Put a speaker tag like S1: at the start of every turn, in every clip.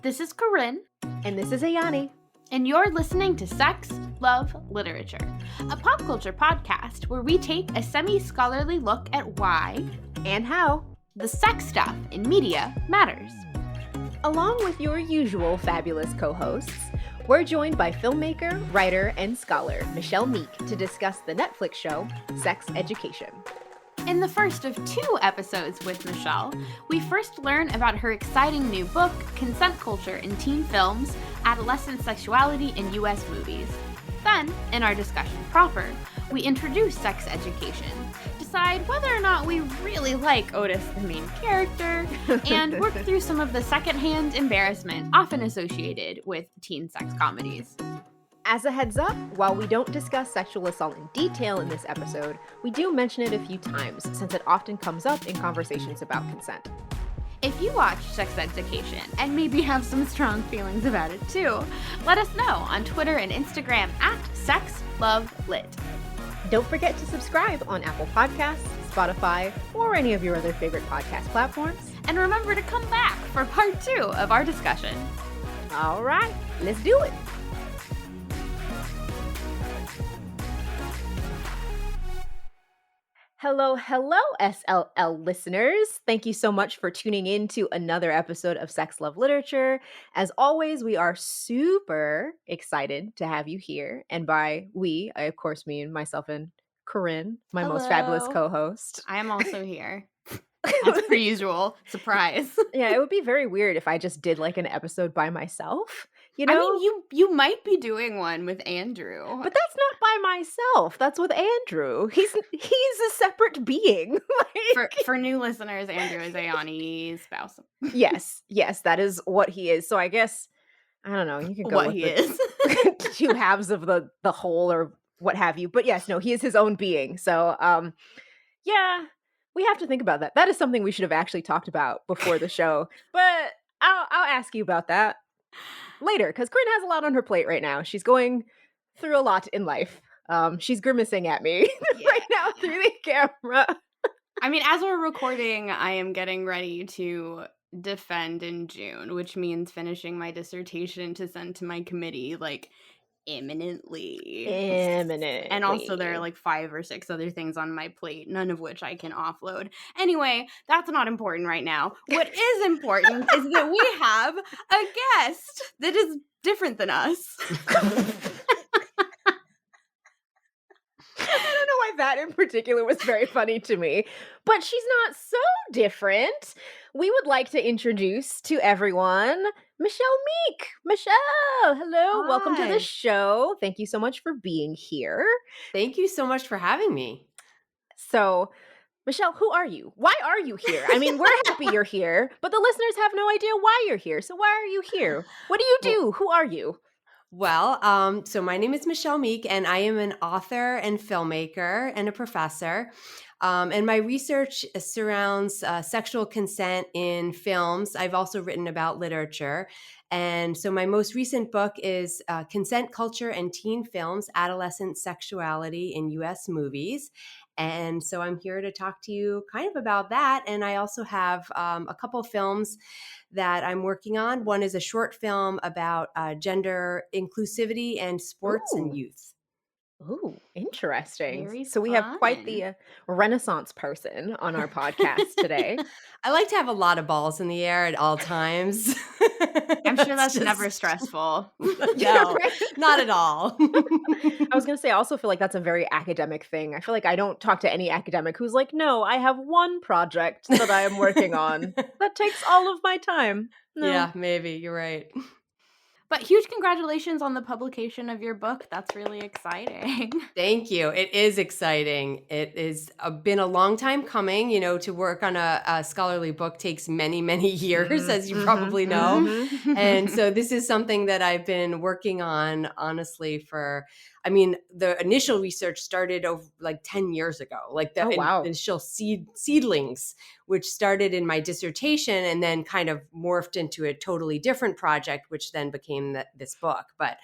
S1: This is Corinne.
S2: And this is Ayani.
S1: And you're listening to Sex, Love, Literature, a pop culture podcast where we take a semi-scholarly look at why
S2: and how
S1: the sex stuff in media matters.
S2: Along with your usual fabulous co-hosts, we're joined by filmmaker, writer, and scholar Michele Meek to discuss the Netflix show Sex Education.
S1: In the first of 2 episodes with Michele, we first learn about her exciting new book, Consent Culture in Teen Films, Adolescent Sexuality in U.S. Movies. Then, in our discussion proper, we introduce sex education, decide whether or not we really like Otis, the main character, and work through some of the secondhand embarrassment often associated with teen sex comedies.
S2: As a heads up, while we don't discuss sexual assault in detail in this episode, we do mention it a few times since it often comes up in conversations about consent.
S1: If you watch Sex Education and maybe have some strong feelings about it too, let us know on Twitter and Instagram at SexLoveLit.
S2: Don't forget to subscribe on Apple Podcasts, Spotify, or any of your other favorite podcast platforms.
S1: And remember to come back for part 2 of our discussion.
S2: All right, let's do it. Hello, SLL listeners. Thank you so much for tuning in to another episode of Sex, Love, Literature. As always, we are super excited to have you here. And by we, I of course mean myself and Corinne, my most fabulous co-host.
S1: I am also here. As per usual. Surprise.
S2: Yeah, it would be very weird if I just did like an episode by myself. You know?
S1: I mean, you might be doing one with Andrew.
S2: But that's not by myself. That's with Andrew. He's a separate being.
S1: For new listeners, Andrew is Ayani's spouse.
S2: Yes, that is what he is. So I guess, I don't know, you can go
S1: what
S2: with
S1: he is.
S2: 2 halves of the whole or what have you. But yes, no, he is his own being. So yeah, we have to think about that. That is something we should have actually talked about before the show. But I'll ask you about that later, because Corinne has a lot on her plate right now. She's going through a lot in life. She's grimacing at me right now through the camera.
S1: I mean, as we're recording, I am getting ready to defend in June, which means finishing my dissertation to send to my committee, like, imminently. And also there are like 5 or 6 other things on my plate, none of which I can offload. Anyway, that's not important right now. What is important is that we have a guest that is different than us.
S2: I don't know why that in particular was very funny to me, but she's not so different. We would like to introduce to everyone Michele Meek. Michele, hello.
S3: Hi.
S2: Welcome to the show. Thank you so much for being here.
S3: Thank you so much for having me.
S2: So, Michele, who are you? Why are you here? I mean, we're happy you're here, but the listeners have no idea why you're here. So why are you here? What do you do? Who are you?
S3: Well, so my name is Michele Meek, and I am an author and filmmaker and a professor. And my research surrounds sexual consent in films. I've also written about literature. And so my most recent book is Consent Culture and Teen Films, Adolescent Sexuality in U.S. Movies. And so I'm here to talk to you kind of about that. And I also have a couple films that I'm working on. One is a short film about gender inclusivity and sports and youth.
S2: Ooh, interesting.
S1: Very
S2: so we have quite
S1: fun.
S2: the Renaissance person on our podcast today.
S3: I like to have a lot of balls in the air at all times.
S1: I'm sure that's never stressful.
S3: No, not at all.
S2: I was going to say, I also feel like that's a very academic thing. I feel like I don't talk to any academic who's like, no, I have one project that I am working on that takes all of my time. No.
S3: Yeah, maybe. You're right.
S1: But huge congratulations on the publication of your book. That's really exciting.
S3: Thank you. It is exciting. It has been a long time coming. You know, to work on a scholarly book takes many, many years, as you probably know. And so this is something that I've been working on, honestly, the initial research started over like 10 years ago, like the initial seedlings, which started in my dissertation and then kind of morphed into a totally different project, which then became this book. But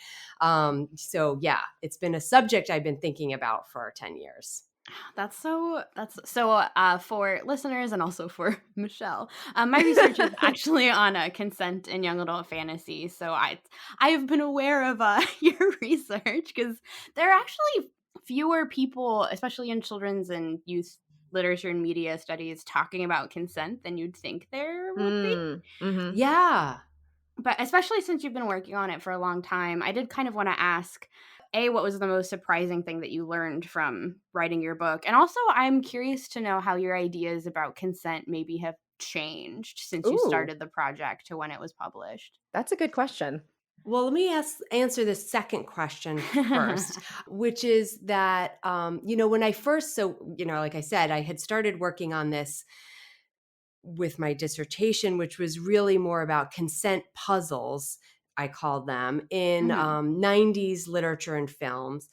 S3: so yeah, it's been a subject I've been thinking about for 10 years.
S1: For listeners and also for Michelle, my research is actually on consent in young adult fantasy. So I have been aware of your research because there are actually fewer people, especially in children's and youth literature and media studies, talking about consent than you'd think there would be.
S2: Mm-hmm.
S3: Yeah.
S1: But especially since you've been working on it for a long time, I did kind of want to ask, A, what was the most surprising thing that you learned from writing your book? And also, I'm curious to know how your ideas about consent maybe have changed since you
S2: Ooh,
S1: started the project to when it was published.
S2: that's a good question.
S3: Well, let me answer the second question first, which is that, when I first, like I said, I had started working on this with my dissertation, which was really more about consent puzzles, I called them, in
S1: Mhm.
S3: 90s literature and films.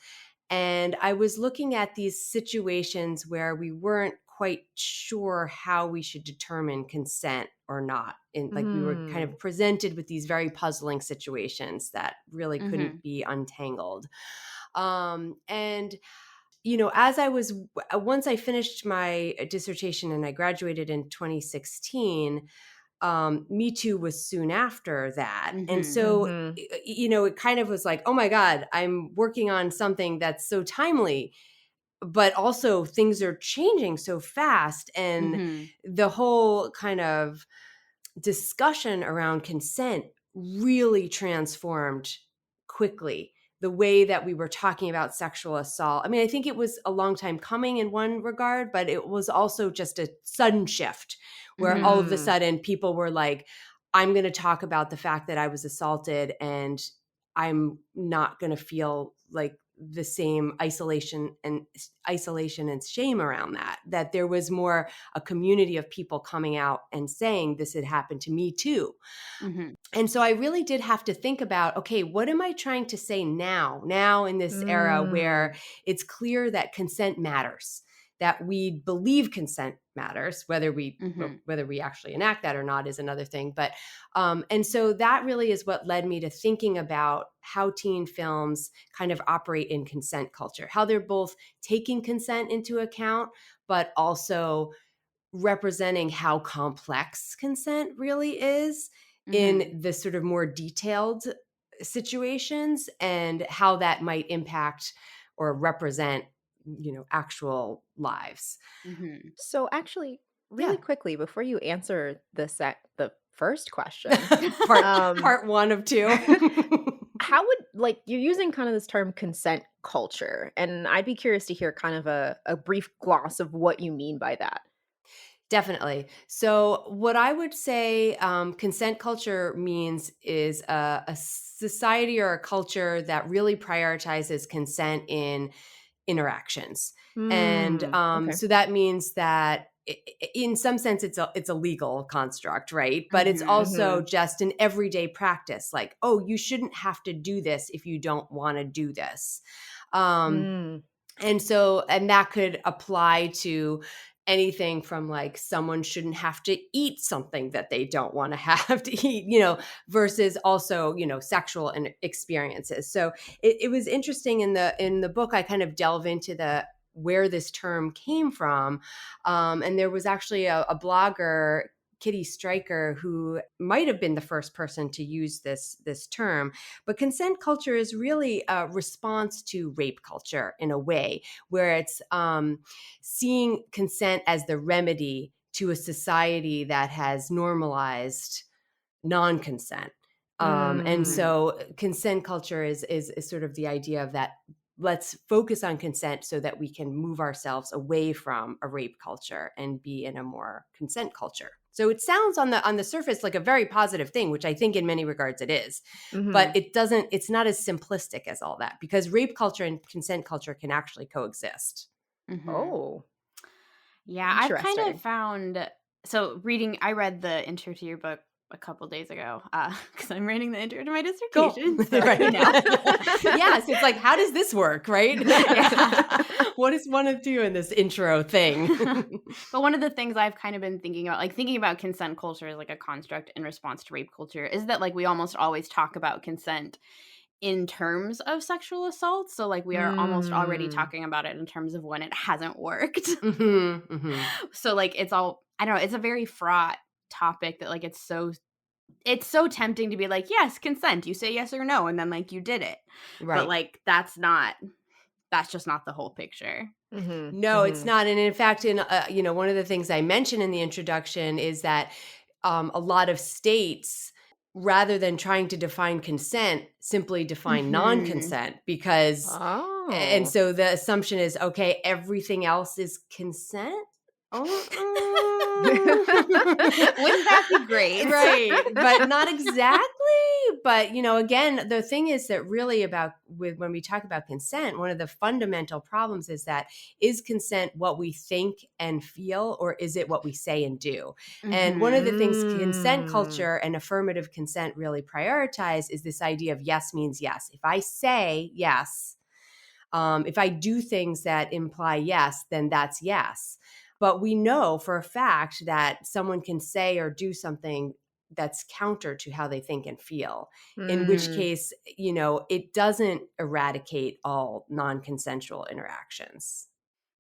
S3: And I was looking at these situations where we weren't quite sure how we should determine consent or not. And like we were kind
S2: Mm.
S3: of presented with these very puzzling situations that really couldn't
S1: Mhm.
S3: be untangled. And as once I finished my dissertation and I graduated in 2016, Me Too was soon after that. And
S1: Mhm.
S3: so,
S2: Mm-hmm.
S3: it kind of was like, oh my God, I'm working on something that's so timely, but also things are changing so fast. And
S1: Mhm.
S3: the whole kind of discussion around consent really transformed quickly the way that we were talking about sexual assault. I mean, I think it was a long time coming in one regard, but it was also just a sudden shift where all of a
S2: Mm.
S3: sudden people were like, I'm going to talk about the fact that I was assaulted and I'm not going to feel like the same isolation and shame around that there was more a community of people coming out and saying this had happened to me too.
S1: Mhm.
S3: And so I really did have to think about, okay, what am I trying to say now in this era where
S2: Mm.
S3: it's clear that consent matters, that we believe consent matters, whether
S1: Mhm.
S3: we actually enact that or not is another thing. But and so that really is what led me to thinking about how teen films kind of operate in consent culture, how they're both taking consent into account, but also representing how complex consent really is in
S1: Mhm.
S3: the sort of more detailed situations and how that might impact or represent actual lives.
S1: Mhm.
S2: So actually,
S3: Yeah.
S2: really quickly before you answer the first question,
S3: part
S2: um,
S3: part 1 of 2.
S2: how would like you're using kind of this term consent culture, and I'd be curious to hear kind of a brief gloss of what you mean by that.
S3: Definitely. So, what I would say consent culture means is a society or a culture that really prioritizes consent in interactions. And
S2: Hmm. Okay.
S3: so that means that in some sense it's a legal construct, right? But it's
S1: Mhm.
S3: also
S2: Mm-hmm.
S3: just an everyday practice like, oh, you shouldn't have to do this if you don't want to do this. Um,
S2: Mm.
S3: and that could apply to anything from like someone shouldn't have to eat something that they don't want to have to eat, versus also, sexual and experiences. So it was interesting in the book, I kind of delve into the where this term came from. And there was actually a blogger, Kitty Stryker, who might have been the first person to use this term. But consent culture is really a response to rape culture in a way, where it's seeing consent as the remedy to a society that has normalized non-consent. And
S2: Mm.
S1: Mhm.
S3: so consent culture is sort of the idea of that. Let's focus on consent so that we can move ourselves away from a rape culture and be in a more consent culture. So it sounds on the surface like a very positive thing, which I think in many regards it is. But
S2: Mm-hmm.
S3: it's not as simplistic as all that, because rape culture and consent culture can actually coexist.
S1: Mhm.
S2: Oh,
S1: Yeah, I've kind of
S2: interesting.
S1: found I read the intro to your book a couple days ago because I'm writing the intro to my
S3: Cool.
S1: dissertation. So,
S3: Right. Yes. It's like, how does this work? Right.
S1: yeah.
S3: What is one of two in this intro thing?
S1: But one of the things I've kind of been thinking about, like thinking about consent culture as like a construct in response to rape culture, is that like we almost always talk about consent in terms of sexual assault. So like we are almost already talking about it in terms of when it hasn't worked. So like it's all, I don't know, it's a very fraught topic that like it's so tempting to be like, yes, consent. You say yes or no, and then like you did it.
S3: Right.
S1: But like that's just not the whole picture.
S3: No, it's not. And in fact, in one of the things I mentioned in the introduction is that a lot of states, rather than trying to define consent, simply define non-consent because, and so the assumption is, okay, everything else is consent.
S1: Wouldn't that be great?
S3: Right, but not exactly. But again, the thing is that really when we talk about consent, one of the fundamental problems is that, is consent what we think and feel, or is it what we say and do? And one of the things consent culture and affirmative consent really prioritize is this idea of yes means yes. If I say yes, if I do things that imply yes, then that's yes. But we know for a fact that someone can say or do something that's counter to how they think and feel, in which case, it doesn't eradicate all non-consensual interactions.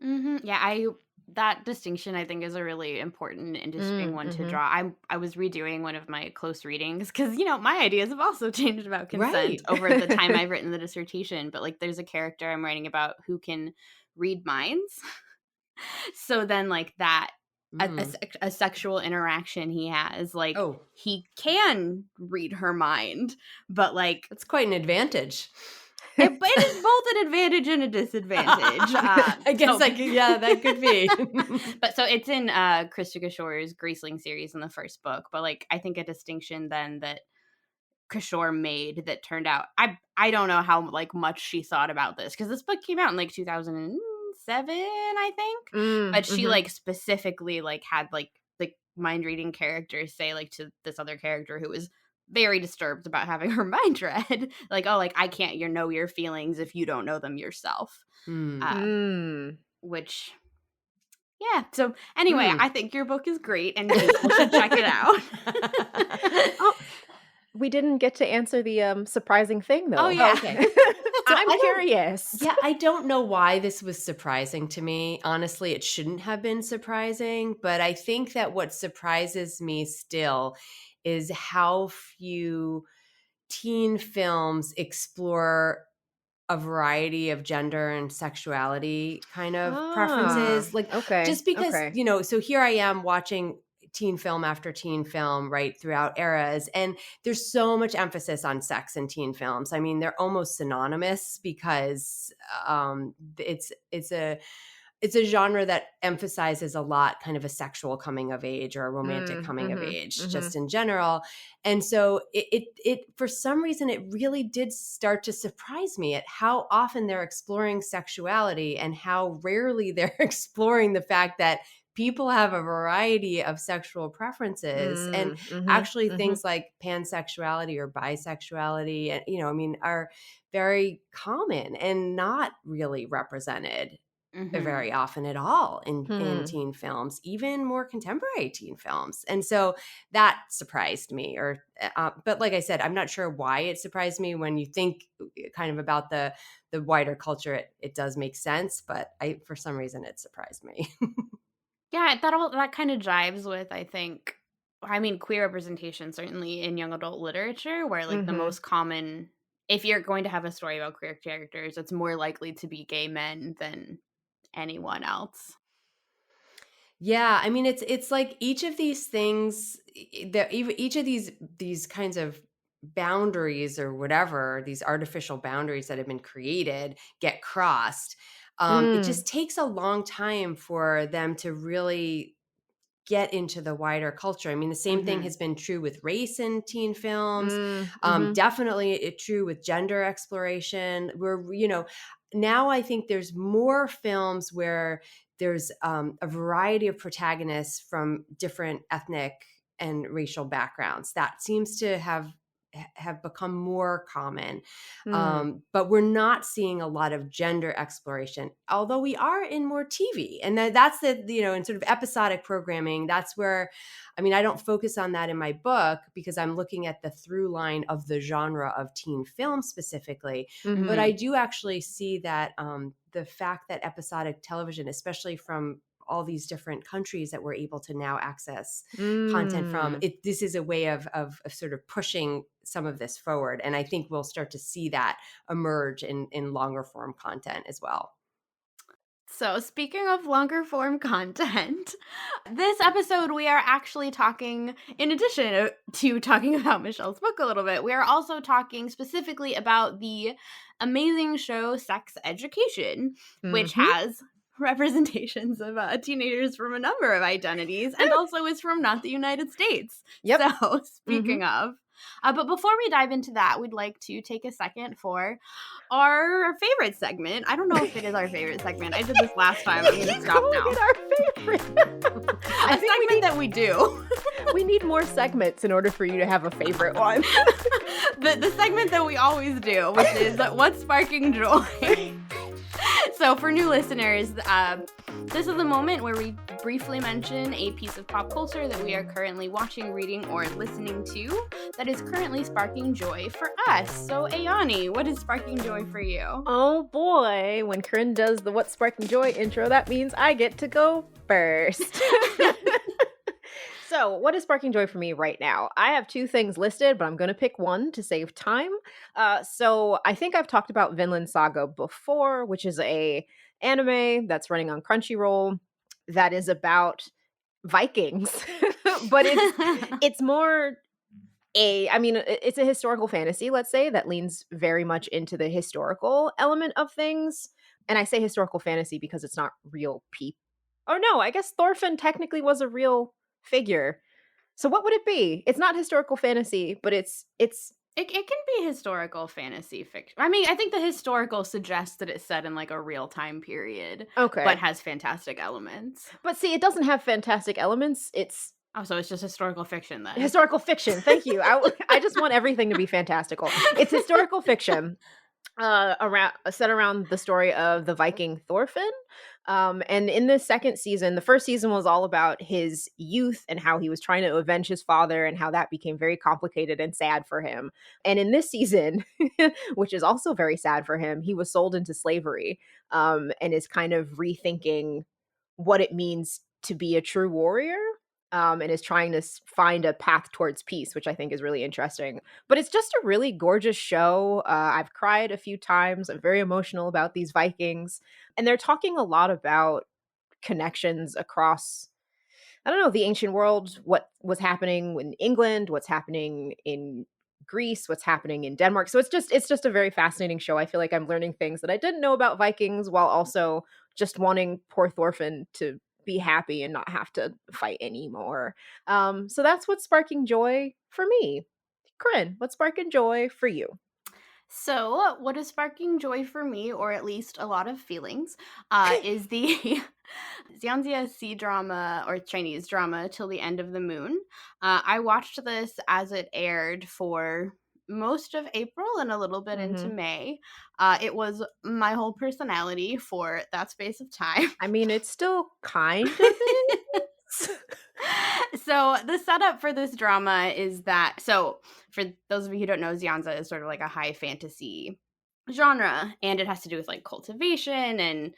S1: Yeah, that distinction I think is a really important and interesting one to draw. I was redoing one of my close readings because my ideas have also changed about consent over the time I've written the dissertation. But like, there's a character I'm writing about who can read minds. So then like that a sexual interaction he has, like he can read her mind, but like
S3: that's quite an advantage.
S1: It is both an advantage and a disadvantage.
S3: I guess that could be.
S1: But so it's in Krista Kishore's Graceling series in the first book. But like, I think a distinction then that Kishore made that turned out, I don't know how like much she thought about this, because this book came out in like 2007, I think. But she like specifically like had like the mind reading characters say like to this other character who was very disturbed about having her mind read, like, oh, like I can't know your feelings if you don't know them yourself. Which, yeah. So anyway, I think your book is great and people should check it out.
S2: Oh, we didn't get to answer the surprising thing though.
S3: Oh yeah.
S2: Okay. So I'm curious.
S3: Yeah, I don't know why this was surprising to me. Honestly, it shouldn't have been surprising, but I think that what surprises me still is how few teen films explore a variety of gender and sexuality kind of preferences. Like, just because, so here I am watching teen film after teen film, right, throughout eras. And there's so much emphasis on sex in teen films. I mean, they're almost synonymous because it's a genre that emphasizes a lot kind of a sexual coming of age or a romantic coming of age, just in general. And so it for some reason, it really did start to surprise me at how often they're exploring sexuality and how rarely they're exploring the fact that people have a variety of sexual preferences, and actually things like pansexuality or bisexuality, and are very common and not really represented very often at all in teen films, even more contemporary teen films. And so that surprised me. But like I said, I'm not sure why it surprised me. When you think kind of about the wider culture, it does make sense. But for some reason, it surprised me.
S1: Yeah, that kind of jives with, I think, queer representation, certainly in young adult literature, where like the most common, if you're going to have a story about queer characters, it's more likely to be gay men than anyone else.
S3: Yeah, it's like each of these things, each of these kinds of boundaries or whatever, these artificial boundaries that have been created get crossed. It just takes a long time for them to really get into the wider culture. The same thing has been true with race in teen films. Definitely true with gender exploration. Where, now I think there's more films where there's a variety of protagonists from different ethnic and racial backgrounds. That seems to have have become more common.
S2: Hmm.
S3: But we're not seeing a lot of gender exploration, although we are in more TV. And that's in sort of episodic programming, that's where, I mean, I don't focus on that in my book because I'm looking at the through line of the genre of teen film specifically. But I
S2: Mhm.
S3: do actually see that the fact that episodic television, especially from all these different countries that we're able to now access content from,
S2: Mm.
S3: this is a way of sort of pushing some of this forward. And I think we'll start to see that emerge in longer form content as well.
S1: So, speaking of longer form content, this episode we are actually talking, in addition to talking about Michelle's book a little bit, we are also talking specifically about the amazing show Sex Education, which
S2: Mhm.
S1: has representations of teenagers from a number of identities and also is from not the United States.
S2: Yep.
S1: So,
S2: Mhm.
S1: speaking of, but before we dive into that, we'd like to take a second for our favorite segment. I don't know if it is our favorite segment. I did this last time. I'm going to
S2: Keep
S1: stop
S2: calling
S1: now.
S2: it our favorite.
S1: A segment that we do.
S2: We need more segments in order for you to have a favorite one.
S1: the segment that we always do, which is What's Sparking Joy? So for new listeners, this is the moment where we briefly mention a piece of pop culture that we are currently watching, reading, or listening to that is currently sparking joy for us. So Ayani, what is sparking joy for you?
S2: Oh boy, when Corinne does the What's Sparking Joy intro, that means I get to go first. So, what is sparking joy for me right now? I have two things listed, but I'm going to pick one to save time. So, I think I've talked about Vinland Saga before, which is a anime that's running on Crunchyroll that is about Vikings, but it's more it's a historical fantasy, let's say, that leans very much into the historical element of things. And I say historical fantasy because it's not real people. Oh no, I guess Thorfinn technically was a real figure. So what would it be? It's not historical fantasy, but it's
S1: It can be historical fantasy fiction. I mean, I think the historical suggests that it's set in like a real time period,
S2: okay.
S1: but has fantastic elements.
S2: But see, it doesn't have fantastic elements. It's
S1: Oh, so it's just historical fiction then.
S2: historical fiction. Thank you. I just want everything to be fantastical. It's historical fiction. Around set around the story of the Viking Thorfinn. And in the second season, the first season was all about his youth and how he was trying to avenge his father and how that became very complicated and sad for him. And in this season, which is also very sad for him, he was sold into slavery and is kind of rethinking what it means to be a true warrior. And is trying to find a path towards peace, which I think is really interesting. But it's just a really gorgeous show. I've cried a few times. I'm very emotional about these Vikings. And they're talking a lot about connections across, I don't know, the ancient world, what was happening in England, what's happening in Greece, what's happening in Denmark. So it's just a very fascinating show. I feel like I'm learning things that I didn't know about Vikings while also just wanting poor Thorfinn to be happy and not have to fight anymore. So that's what's sparking joy for me. Corinne, what's sparking joy for you?
S1: So, what is sparking joy for me, or at least a lot of feelings, is the Xianxia C drama or Chinese drama Till the End of the Moon. I watched this as it aired for most of April and a little bit into
S2: Mhm.
S1: May. It was my whole personality for that space of time.
S2: I mean, it's still kind of it.
S1: So the setup for this drama is that, so for those of you who don't know, Xianza is sort of like a high fantasy genre, and it has to do with like cultivation, and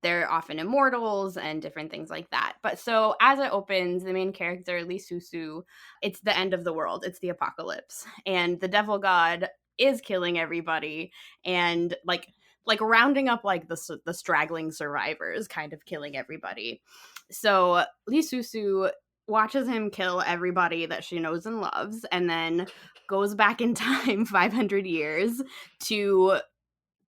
S1: they're often immortals and different things like that. But so as it opens, the main character, Li Susu, it's the end of the world, it's the apocalypse, and the devil god is killing everybody, and like rounding up like the straggling survivors, kind of killing everybody. So Li Susu watches him kill everybody that she knows and loves, and then goes back in time 500 years to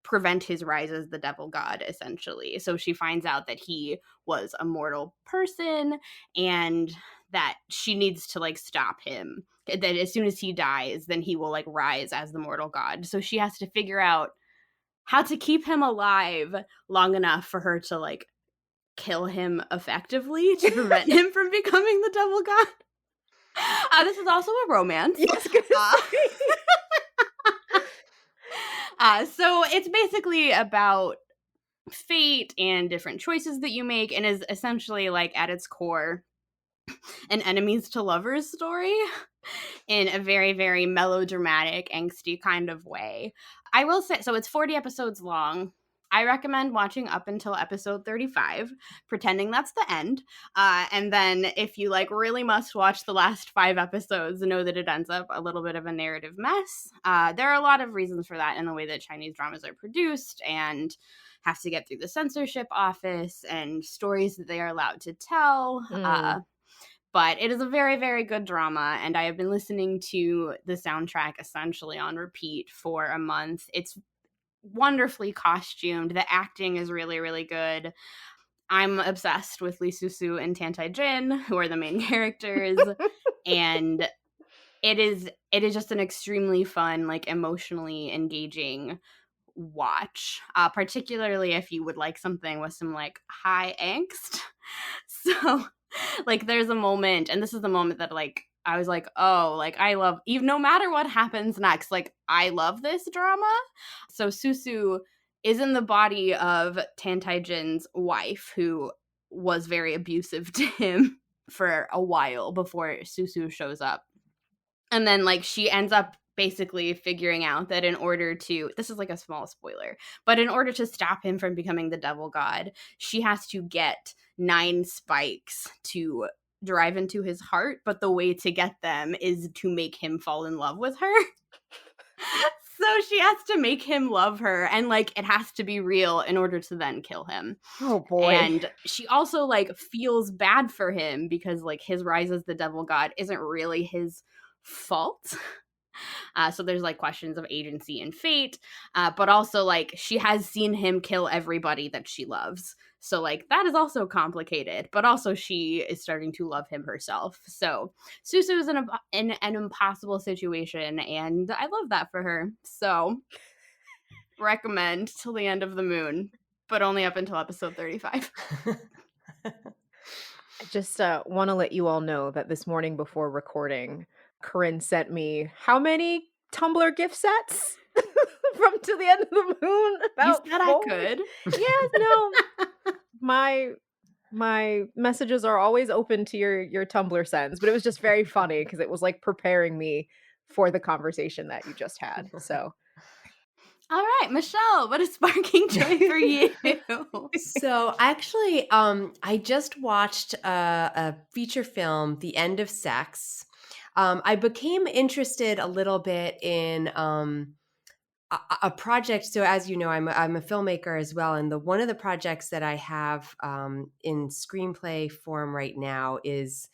S1: prevent his rise as the devil god, essentially. So she finds out that he was a mortal person and that she needs to like stop him. That as soon as he dies, then he will like rise as the mortal god. So she has to figure out how to keep him alive long enough for her to like kill him effectively to prevent him from becoming the devil god. This is also a romance.
S2: Yes,
S1: So it's basically about fate and different choices that you make, and is essentially like at its core an enemies to lovers story in a very, very melodramatic, angsty kind of way. I will say, so it's 40 episodes long. I recommend watching up until episode 35, pretending that's the end. And then if you like really must watch the last 5 episodes, know that it ends up a little bit of a narrative mess. There are a lot of reasons for that in the way that Chinese dramas are produced and have to get through the censorship office and stories that they are allowed to tell. But it is a very, very good drama, and I have been listening to the soundtrack essentially on repeat for a month. It's wonderfully costumed. The acting is really, really good. I'm obsessed with Lee Susu and Tantai Jin, who are the main characters, and it is just an extremely fun, like emotionally engaging watch, particularly if you would like something with some like high angst. So like there's a moment, and this is the moment that like I was like, oh, like I love, even no matter what happens next, like I love this drama. So Susu is in the body of Tantai Jin's wife, who was very abusive to him for a while before Susu shows up. And then like she ends up basically figuring out that in order to, this is like a small spoiler, but in order to stop him from becoming the devil god, she has to get 9 spikes to drive into his heart, but the way to get them is to make him fall in love with her. So she has to make him love her, and like it has to be real in order to then kill him.
S2: Oh boy.
S1: And she also like feels bad for him because like his rise as the devil god isn't really his fault. So there's like questions of agency and fate, but also like she has seen him kill everybody that she loves. So like that is also complicated, but also she is starting to love him herself. So Susu is in an impossible situation, and I love that for her. So recommend Till the End of the Moon, but only up until episode 35.
S2: I just want to let you all know that this morning before recording, Corinne sent me how many Tumblr gift sets from To the End of the Moon?
S1: You said I could.
S2: Yes, no. My messages are always open to your Tumblr sends, but it was just very funny because it was like preparing me for the conversation that you just had. So
S1: All right, Michelle, what is sparking joy for you?
S3: So actually, I just watched a feature film, The End of Sex. I became interested a little bit in a project. So as you know, I'm a filmmaker as well, and one of the projects that I have in screenplay form right now is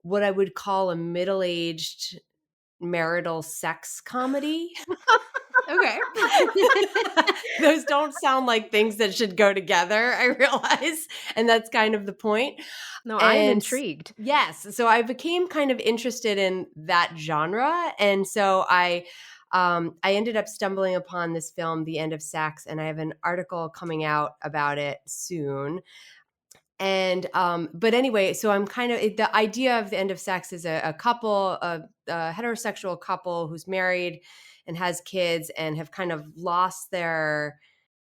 S3: what I would call a middle-aged marital sex comedy.
S1: Okay.
S3: Those don't sound like things that should go together, I realize. And that's kind of the point.
S2: no, I am intrigued.
S3: Yes. So I became kind of interested in that genre. And so I ended up stumbling upon this film, The End of Sex, and I have an article coming out about it soon. And but anyway, so I'm kind of the idea of The End of Sex is a couple, a heterosexual couple who's married and has kids and have kind of lost their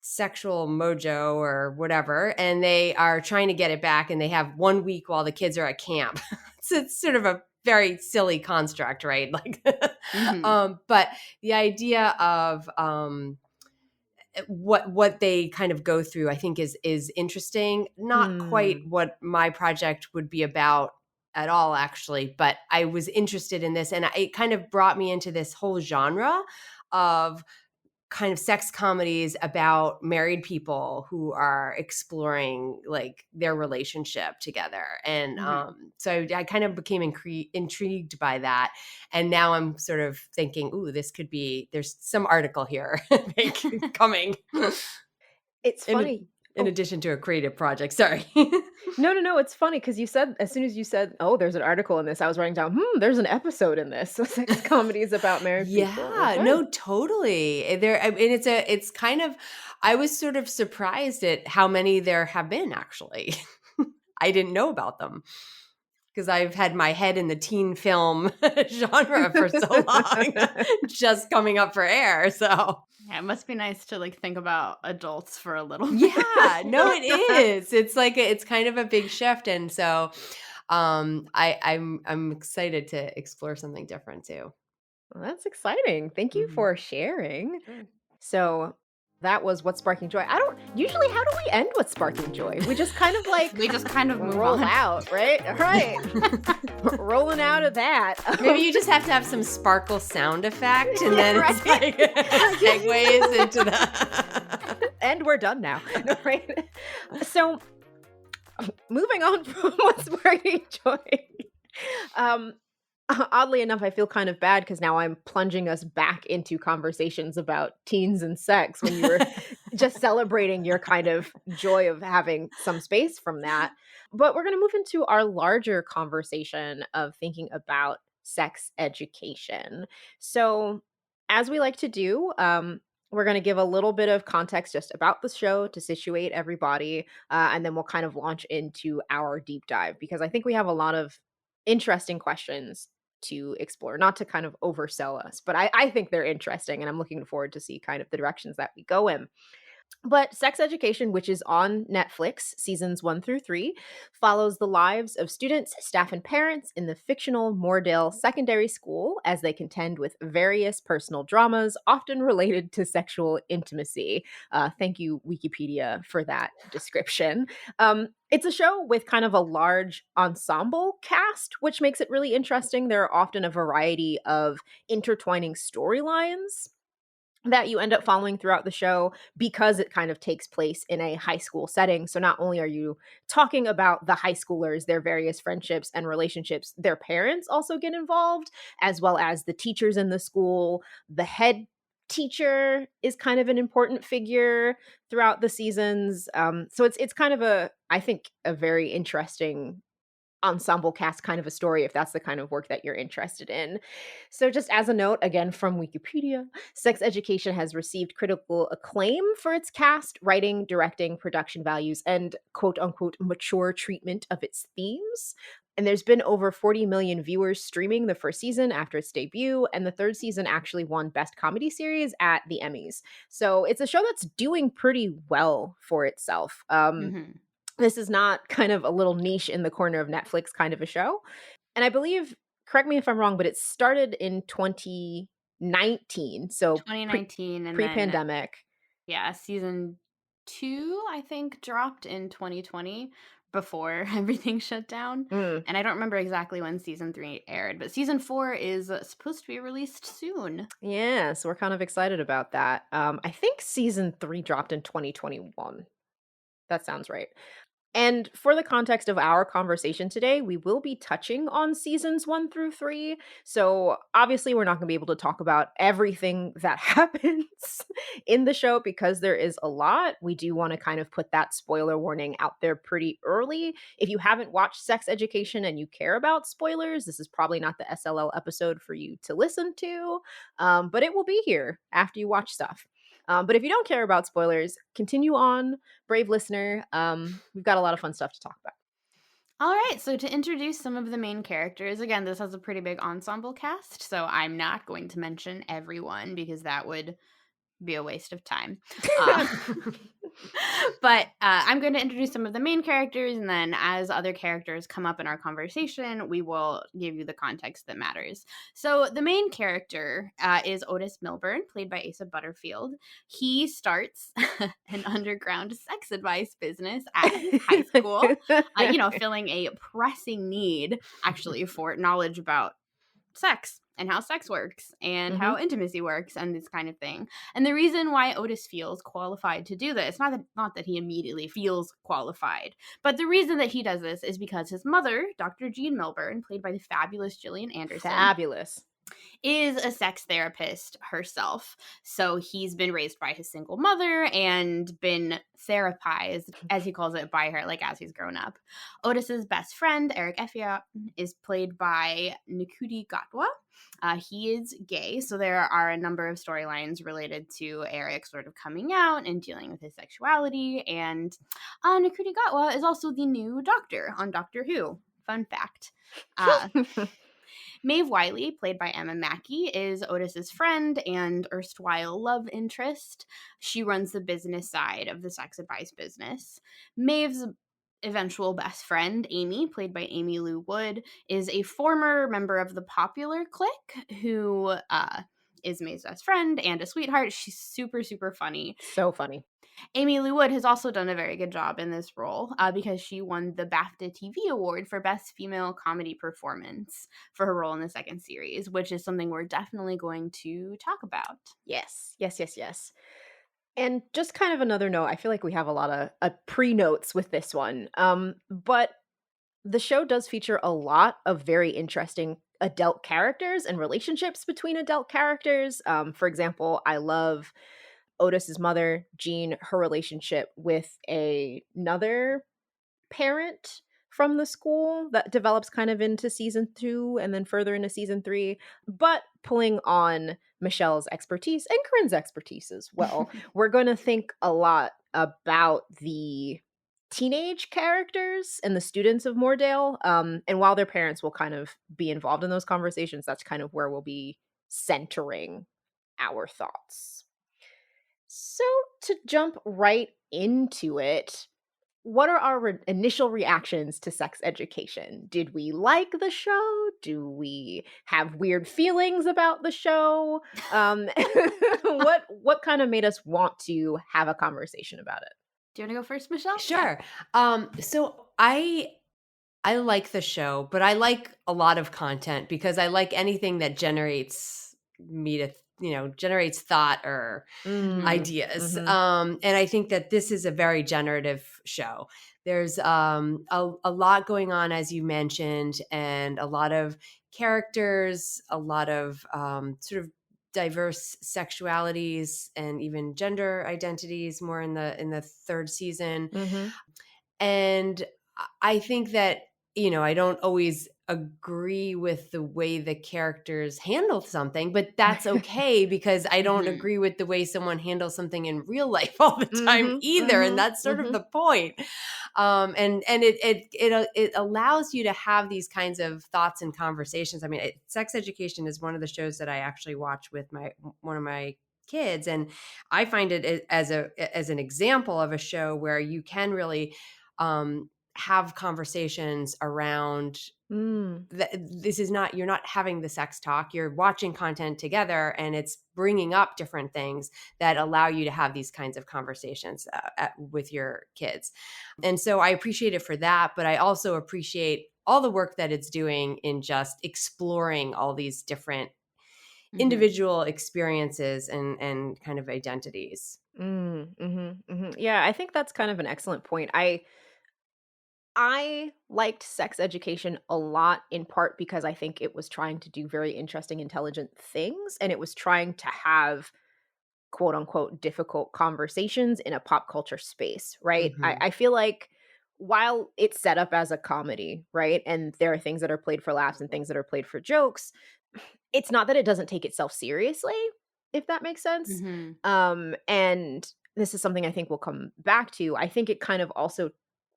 S3: sexual mojo or whatever, and they are trying to get it back, and they have 1 week while the kids are at camp. So it's sort of a very silly construct, right? Like, but the idea of what they kind of go through, I think is interesting. Not quite what my project would be about at all, actually, but I was interested in this, and it kind of brought me into this whole genre of kind of sex comedies about married people who are exploring like their relationship together. And so I kind of became intrigued by that. And now I'm sort of thinking, ooh, this could be, there's some article here coming.
S2: It's funny.
S3: In addition to a creative project. Sorry.
S2: No. It's funny because you said, as soon as you said, oh, there's an article in this, I was writing down, there's an episode in this. So sex comedies about married people.
S3: Yeah, no, totally. There, I mean, it's kind of, I was sort of surprised at how many there have been, actually. I didn't know about them. because I've had my head in the teen film genre for so long, just coming up for air. So
S1: Yeah, it must be nice to like think about adults for a little bit.
S3: yeah, no, it is. It's like it's kind of a big shift, and so I'm excited to explore something different too.
S2: Well, that's exciting. Thank you
S3: Mhm.
S2: for sharing.
S3: Sure.
S2: So that was What's Sparking Joy. I don't usually, how do we end What's Sparking Joy? We just kind of like
S1: We just kind of move
S2: roll
S1: on.
S2: out, right? All right. Rolling out of that.
S3: Maybe you just have to have some sparkle sound effect, and then it's
S2: Right.
S3: like segues into the.
S2: And we're done now. Right? So moving on from What's Sparking Joy. Um, Oddly enough, I feel kind of bad because now I'm plunging us back into conversations about teens and sex when you were just celebrating your kind of joy of having some space from that. But we're going to move into our larger conversation of thinking about sex education. So, as we like to do, we're going to give a little bit of context just about the show to situate everybody, and then we'll kind of launch into our deep dive because I think we have a lot of interesting questions to explore, not to kind of oversell us, but I think they're interesting and I'm looking forward to see kind of the directions that we go in. But Sex Education, which is on Netflix, seasons 1 through 3, follows the lives of students, staff, and parents in the fictional Moordale Secondary School as they contend with various personal dramas, often related to sexual intimacy. Thank you, Wikipedia, for that description. It's a show with kind of a large ensemble cast, which makes it really interesting. There are often a variety of intertwining storylines that you end up following throughout the show because it kind of takes place in a high school setting. So not only are you talking about the high schoolers, their various friendships and relationships, their parents also get involved, as well as the teachers in the school. The head teacher is kind of an important figure throughout the seasons. So it's kind of I think a very interesting ensemble cast kind of a story if that's the kind of work that you're interested in. So just as a note again from Wikipedia, Sex Education has received critical acclaim for its cast, writing, directing, production values, and quote unquote mature treatment of its themes. And there's been over 40 million viewers streaming the first season after its debut, and the third season actually won Best Comedy Series at the Emmys. So it's a show that's doing pretty well for itself.
S1: Mhm.
S2: This is not kind of a little niche in the corner of Netflix kind of a show. And I believe, correct me if I'm wrong, but it started in 2019, so
S1: 2019 and then
S2: pre-pandemic.
S1: yeah, season 2 I think dropped in 2020 before everything shut down.
S2: Mm,
S1: And I don't remember exactly when season 3 aired, but season 4 is supposed to be released soon.
S2: yeah, so we're kind of excited about that. I think season 3 dropped in 2021. That sounds right. And for the context of our conversation today, we will be touching on seasons 1 through 3. So obviously, we're not going to be able to talk about everything that happens in the show because there is a lot. We do want to kind of put that spoiler warning out there pretty early. If you haven't watched Sex Education and you care about spoilers, this is probably not the SLL episode for you to listen to, but it will be here after you watch stuff. But if you don't care about spoilers, continue on, brave listener. We've got a lot of fun stuff to talk about.
S1: All right, so to introduce some of the main characters, again, this has a pretty big ensemble cast, so I'm not going to mention everyone because that would be a waste of time. But I'm going to introduce some of the main characters, and then as other characters come up in our conversation, we will give you the context that matters. So the main character is Otis Milburn, played by Asa Butterfield. He starts an underground sex advice business at his high school, filling a pressing need, actually, for knowledge about sex and how sex works and how intimacy works and this kind of thing. And the reason why Otis feels qualified to do this, not that he immediately feels qualified, but the reason that he does this is because his mother, Dr. Jean Milburn, played by the fabulous Gillian Anderson,
S2: Fabulous.
S1: is a sex therapist herself. So he's been raised by his single mother and been therapized, as he calls it, by her, like as he's grown up. Otis's best friend, Eric Effiat, is played by Nkuti Gatwa. He is gay, so there are a number of storylines related to Eric sort of coming out and dealing with his sexuality. And Nkuti Gatwa is also the new doctor on Doctor Who. Fun fact. Uh, Maeve Wiley, played by Emma Mackey, is Otis's friend and erstwhile love interest. She runs the business side of the sex advice business. Maeve's eventual best friend, Amy, played by Amy Lou Wood, is a former member of the Popular Clique who is Maeve's best friend and a sweetheart. She's super, super funny.
S2: So funny.
S1: Amy Lou Wood has also done a very good job in this role because she won the BAFTA TV Award for Best Female Comedy Performance for her role in the second series, which is something we're definitely going to talk about.
S2: Yes. Yes, yes, yes. And just kind of another note, I feel like we have a lot of pre-notes with this one. But the show does feature a lot of very interesting adult characters and relationships between adult characters. For example, I love Otis's mother, Jean, her relationship with another parent from the school that develops kind of into season 2 and then further into season 3, but pulling on Michelle's expertise and Corinne's expertise as well. We're going to think a lot about the teenage characters and the students of Moordale. And while their parents will kind of be involved in those conversations, that's kind of where we'll be centering our thoughts. So to jump right into it, what are our initial reactions to sex education? Did we like the show? Do we have weird feelings about the show? What kind of made us want to have a conversation about it?
S1: Do you want to go first, Michelle?
S3: Sure. So I like the show, but I like a lot of content because I like anything that generates me to, generates thought or ideas. And I think that this is a very generative show. There's a lot going on, as you mentioned, and a lot of characters, a lot of sort of diverse sexualities and even gender identities more in the third season. And I think that, I don't always agree with the way the characters handle something, but that's okay because I don't agree with the way someone handles something in real life all the time either. And that's sort of the point. And it allows you to have these kinds of thoughts and conversations. I mean, Sex Education is one of the shows that I actually watch with one of my kids, and I find it as an example of a show where you can really have conversations around this is not, you're not having the sex talk, you're watching content together, and it's bringing up different things that allow you to have these kinds of conversations with your kids. And so I appreciate it for that, but I also appreciate all the work that it's doing in just exploring all these different individual experiences and kind of identities.
S2: Yeah, I think that's kind of an excellent point. I liked Sex Education a lot, in part because I think it was trying to do very interesting, intelligent things, and it was trying to have quote unquote difficult conversations in a pop culture space, right? I feel like while it's set up as a comedy, right, and there are things that are played for laughs and things that are played for jokes, it's not that it doesn't take itself seriously, if that makes sense. And this is something I think we'll come back to. I think it kind of also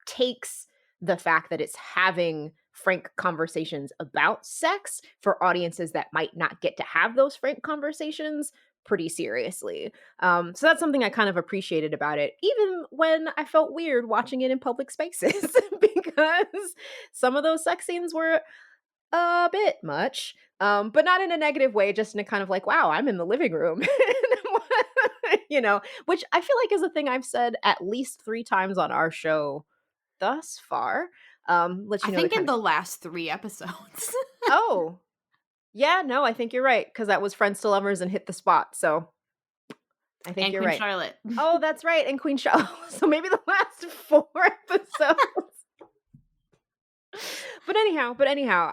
S2: takes the fact that it's having frank conversations about sex for audiences that might not get to have those frank conversations pretty seriously. So that's something I kind of appreciated about it, even when I felt weird watching it in public spaces, because some of those sex scenes were a bit much, but not in a negative way, just in a kind of like, wow, I'm in the living room. Which I feel like is a thing I've said at least 3 times on our show thus far.
S1: I think in the last 3 episodes.
S2: Oh, yeah, no, I think you're right, because that was Friends to Lovers and Hit the Spot, so I think you're
S1: Queen
S2: right.
S1: Charlotte.
S2: Oh, that's right, and Queen Charlotte. So maybe the last 4 episodes. But anyhow,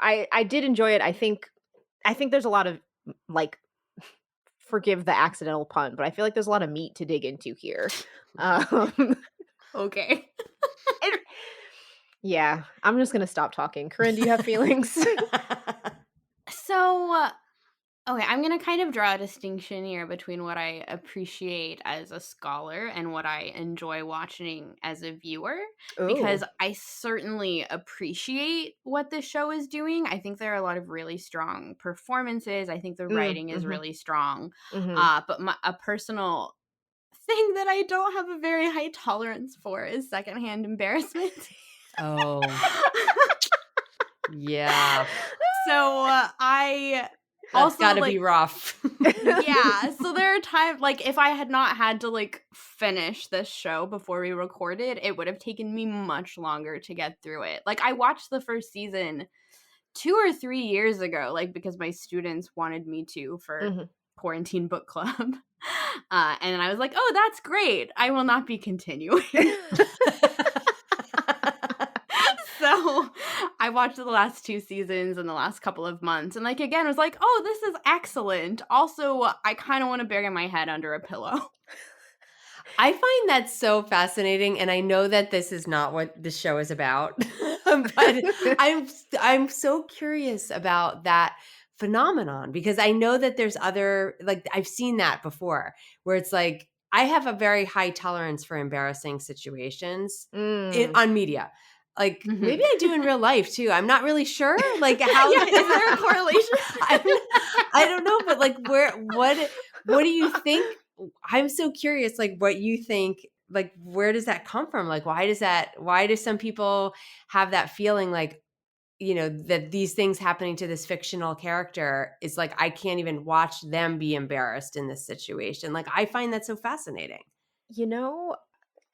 S2: I did enjoy it. I think there's a lot of, like, forgive the accidental pun, but I feel like there's a lot of meat to dig into here.
S1: Okay.
S2: Yeah, I'm just gonna stop talking. Corinne, do you have feelings?
S1: So Okay, I'm going to kind of draw a distinction here between what I appreciate as a scholar and what I enjoy watching as a viewer, because
S2: Ooh.
S1: I certainly appreciate what this show is doing. I think there are a lot of really strong performances. I think the writing is
S2: Mhm.
S1: really strong.
S2: Mhm.
S1: But a personal thing that I don't have a very high tolerance for is secondhand embarrassment.
S3: Oh, yeah.
S1: So I
S3: That's
S1: also
S3: gotta be
S1: like
S3: rough.
S1: yeah, so there are times like if I had not had to like finish this show before we recorded, it would have taken me much longer to get through it. Like I watched the first season 2 or 3 years ago, like because my students wanted me to for
S2: Mhm.
S1: quarantine book club. And I was like, "Oh, that's great. I will not be continuing." So I watched the last 2 seasons in the last couple of months and like again was like, "Oh, this is excellent." Also, I kind of want to bury my head under a pillow.
S3: I find that so fascinating, and I know that this is not what the show is about, but I'm so curious about that phenomenon because I know that there's other like I've seen that before where it's like I have a very high tolerance for embarrassing situations
S2: Mm.
S3: on media. Like maybe
S1: Mhm.
S3: I do in real life too. I'm not really sure like how
S1: Yeah, is there a correlation?
S3: I'm, I don't know, but like what do you think I'm so curious, like what you think, like where does that come from? Like why do some people have that feeling like, that these things happening to this fictional character is like, I can't even watch them be embarrassed in this situation. Like I find that so fascinating.
S2: You know,